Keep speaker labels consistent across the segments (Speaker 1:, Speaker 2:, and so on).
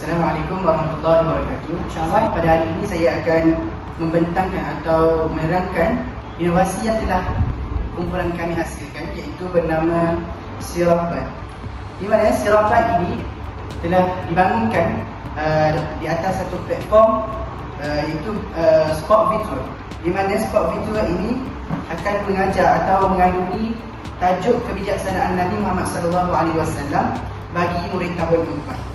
Speaker 1: Assalamualaikum warahmatullahi wabarakatuh. InsyaAllah pada hari ini saya akan membentangkan atau menerangkan inovasi yang telah kumpulan kami hasilkan, iaitu bernama Sirafat. Di mana Sirafat ini telah dibangunkan di atas satu platform iaitu Sport Virtual. Di mana Sport Virtual ini akan mengajar atau mengandungi tajuk kebijaksanaan Nabi Muhammad SAW bagi murid tahun 4.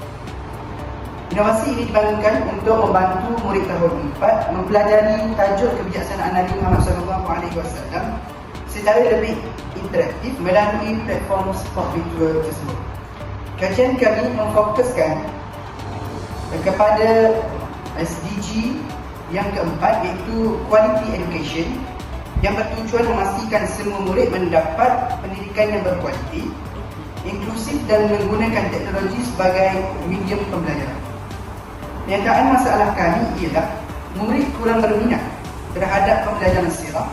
Speaker 1: Inovasi ini dibangunkan untuk membantu murid tahun 4 mempelajari tajuk kebijaksanaan Nabi Muhammad SAW secara lebih interaktif melalui platform Sport Virtual tersebut. Kajian kami memfokuskan kepada SDG yang keempat, iaitu Quality Education, yang bertujuan memastikan semua murid mendapat pendidikan yang berkualiti, inklusif dan menggunakan teknologi sebagai medium pembelajaran. Penyataan masalah kami ialah murid kurang berminat terhadap pembelajaran sirah,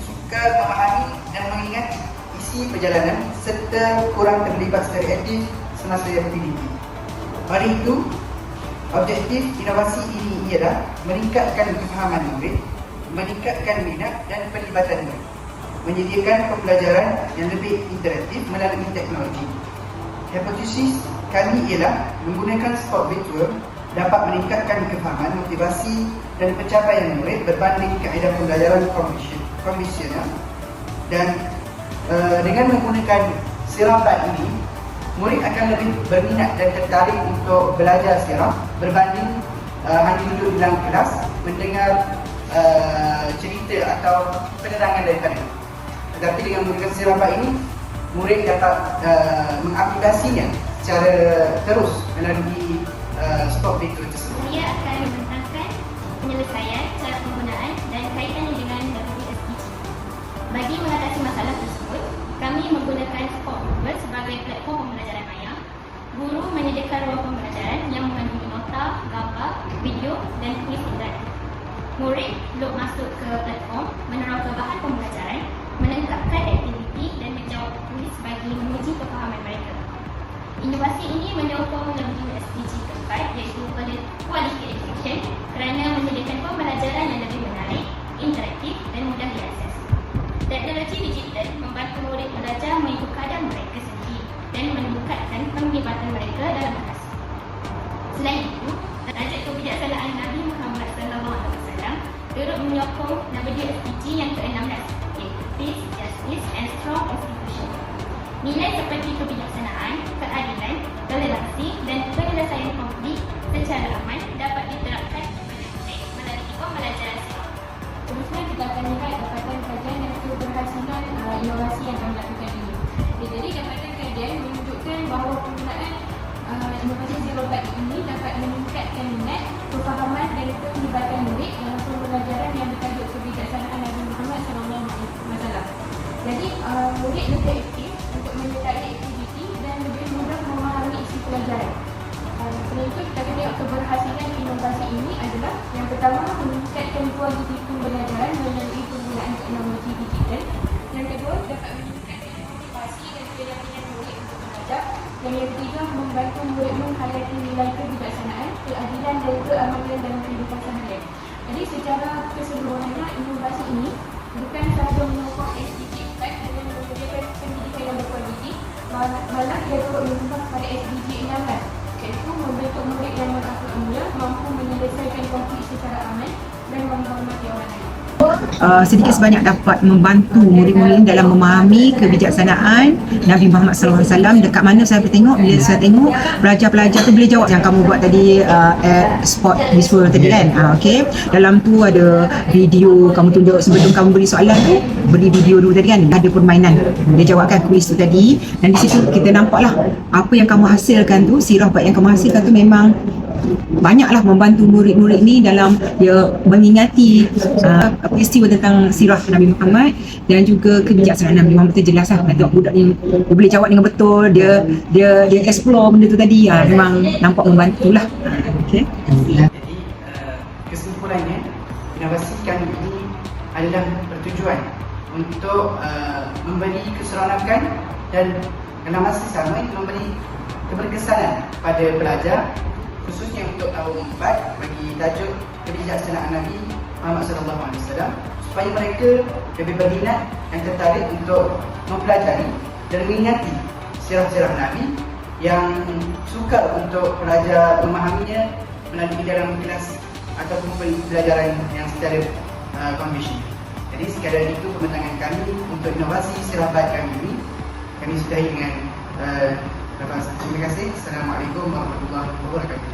Speaker 1: sukar memahami dan mengingati isi perjalanan serta kurang terlibat secara aktif semasa aktiviti. Oleh itu, objektif inovasi ini ialah meningkatkan kefahaman murid, meningkatkan minat dan pelibatan murid, menyediakan pembelajaran yang lebih interaktif melalui teknologi. Hipotesis kami ialah menggunakan Sport Virtual dapat meningkatkan kefahaman, motivasi dan pencapaian murid berbanding kaedah pembelajaran konvensional, dan dengan menggunakan Sirafat ini, murid akan lebih berminat dan tertarik untuk belajar sirah berbanding hanya duduk dalam kelas mendengar cerita atau penerangan daripada itu. Tetapi dengan menggunakan Sirafat ini, murid dapat mengaplikasinya secara terus melalui Sport Virtual tersebut.
Speaker 2: Saya akan membentangkan penyelesaian, cara penggunaan dan kaitannya dengan WSDG. Bagi mengatasi masalah tersebut, kami menggunakan Sport Virtual sebagai platform pembelajaran maya. Guru menyediakan ruang pembelajaran yang mengandungi nota, gambar, video dan kuis interaktif. Murid perlu masuk ke platform, menerangkan bahan pembelajaran, menengahkan aktiviti dan menjawab kuis bagi menguji kefahaman mereka. Inovasi ini menyokong WSDG keempat, iaitu Quality Education, kerana menyediakan pembelajaran yang lebih menarik, interaktif dan mudah diakses. Teknologi digital membantu murid belajar mengikut kadar mereka sendiri dan meningkatkan penglibatan mereka dalam kelas. Selain itu, tajuk kebijaksanaan Nabi Muhammad SAW turut menyokong WSDG yang ke-16, iaitu Peace, Justice and Strong Institution. Nilai seperti kebijaksanaan, keadilan, toleransi dan penyelesaian konflik secara aman dapat diterapkan kepada murid melalui pembelajaran sirah.
Speaker 3: Terusnya kita akan lihat dapatan kajian dan keberhasilan inovasi yang kami lakukan ini. Jadi dapatan kajian menunjukkan bahawa penggunaan inovasi Sirafat ini dapat meningkatkan minat, kefahaman dan pelibatan murid dalam pembelajaran yang bertajuk kebijaksanaan Nabi Muhammad SAW. Jadi murid lebih aktif untuk menyertai aktiviti dan lebih mudah memahami isi pelajaran. Selain itu, kita akan lihat keberhasilan inovasi ini adalah yang pertama, meningkatkan kualiti pembelajaran melalui penggunaan teknologi digital. Yang kedua, dapat meningkatkan motivasi dan keyakinan murid untuk belajar. Dan yang ketiga, membantu murid menghayati nilai kebijaksanaan, keadilan dan keamanan dalam kehidupan seharian. Jadi secara keseluruhannya, inovasi ini bukan sahaja menyokong SDG 4 dengan menyediakan pendidikan yang berkualiti, malah ia turut menyumbang pada SDG 16, iaitu membentuk murid yang berakhlak mulia, mampu menyelesaikan konflik secara aman dan menghormati orang lain.
Speaker 4: Sedikit sebanyak dapat membantu murid-murid dalam memahami kebijaksanaan Nabi Muhammad SAW. Dekat mana saya tengok, bila saya tengok pelajar-pelajar tu boleh jawab yang kamu buat tadi Sport Visual tadi kan. Okay. Dalam tu ada video kamu tunjuk sebelum kamu beri soalan tu, beri video dulu tadi kan, ada permainan, dia jawabkan kuis tu tadi, dan di situ kita nampaklah apa yang kamu hasilkan tu, Sirafat yang kamu hasilkan tu memang banyaklah membantu murid-murid ni dalam dia mengingati peristiwa tentang sirah Nabi Muhammad dan juga kebijaksanaan Nabi Muhammad tu. Jelas lah, tengok budak ni dia boleh jawab dengan betul, dia explore benda tu tadi, memang nampak membantulah. Okay.
Speaker 1: Jadi kesimpulannya, inovasi kami ini adalah bertujuan untuk memberi keseronokan dan dalam masa sama memberi keberkesanan pada pelajar, khususnya untuk tahun 4 bagi tajuk kebijaksanaan Nabi Muhammad SAW, supaya mereka lebih berminat dan tertarik untuk mempelajari dan mengingati sirah-sirah Nabi, yang sukar untuk pelajar memahaminya melalui dalam kelas ataupun pembelajaran yang secara konvensional. Jadi sekadar itu pembentangan kami untuk inovasi sirah baik kami ini. Kami sudahi dengan terima kasih. Assalamualaikum warahmatullahi wabarakatuh.